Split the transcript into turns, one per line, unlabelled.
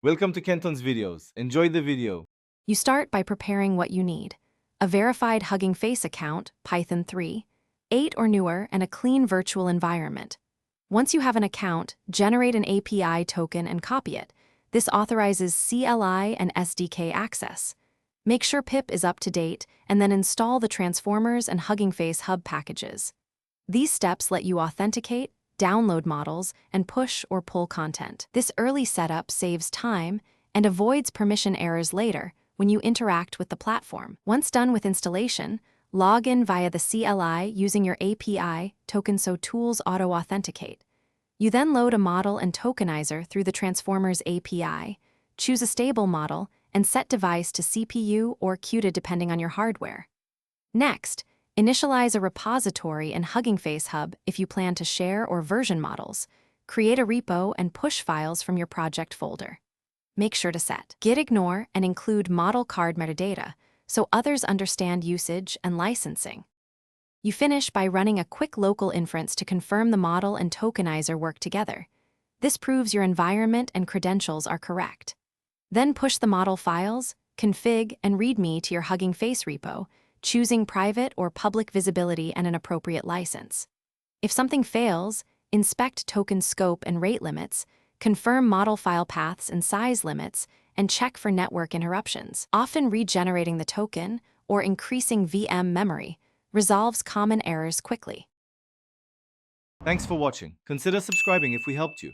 Welcome to Kenton's videos. Enjoy the video.
You start by preparing what you need: a verified Hugging Face account, Python 3, 8 or newer, and a clean virtual environment. Once you have an account, generate an API token and copy it. This authorizes CLI and SDK access. Make sure pip is up to date, and then install the Transformers and Hugging Face hub packages. These steps let you authenticate, download models, and push or pull content. This early setup saves time and avoids permission errors later when you interact with the platform. Once done with installation, log in via the CLI using your API token so tools auto-authenticate. You then load a model and tokenizer through the Transformers API, choose a stable model, and set device to CPU or CUDA depending on your hardware. Next, initialize a repository in Hugging Face Hub if you plan to share or version models. Create a repo and push files from your project folder. Make sure to set git ignore and include model card metadata so others understand usage and licensing. You finish by running a quick local inference to confirm the model and tokenizer work together. This proves your environment and credentials are correct. Then push the model files, config, and README to your Hugging Face repo, choosing private or public visibility and an appropriate license. If something fails, inspect token scope and rate limits, confirm model file paths and size limits, and check for network interruptions. Often regenerating the token or increasing VM memory resolves common errors quickly.
Thanks for watching. Consider subscribing if we helped you.